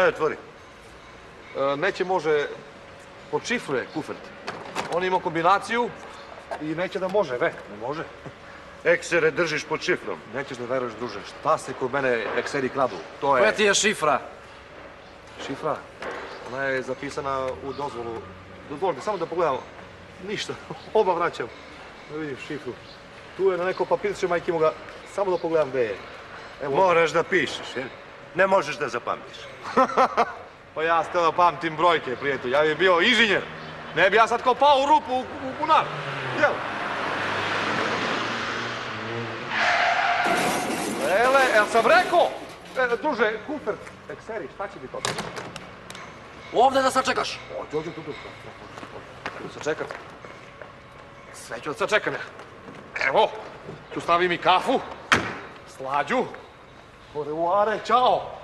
Otvori. Neće može pod šifre kufert. On ima kombinaciju i neće da može, ne može. Eksere držiš pod šifrom. Nećeš da veruješ, druže, šta se kod mene ekseri kradu? To je... Koja ti je šifra? Šifra? Ona je zapisana u dozvolu. Dozvolite, samo da pogledam. Ništa, oba vraćam. Da vidim šifru. Tu je na neko papirče, majke mu ga, samo da pogledam gde je. Evo. Moraš da pišeš, jel? Ne možeš da zapamtiš. Pa ja ste da pamtim brojke, prijatelj. Ja bih bio inženjer. Ne bi ja sad kao pao u rupu u bunar. Jel? Jel sam rekao? Druže, kufert, ekseri, šta će biti ovdje? Ovdje da sačekaš. Dođu tu. Tu sačekat. Sve ću da sačekam ja. Evo, tu stavim i kafu, slađu, korevoare, čao.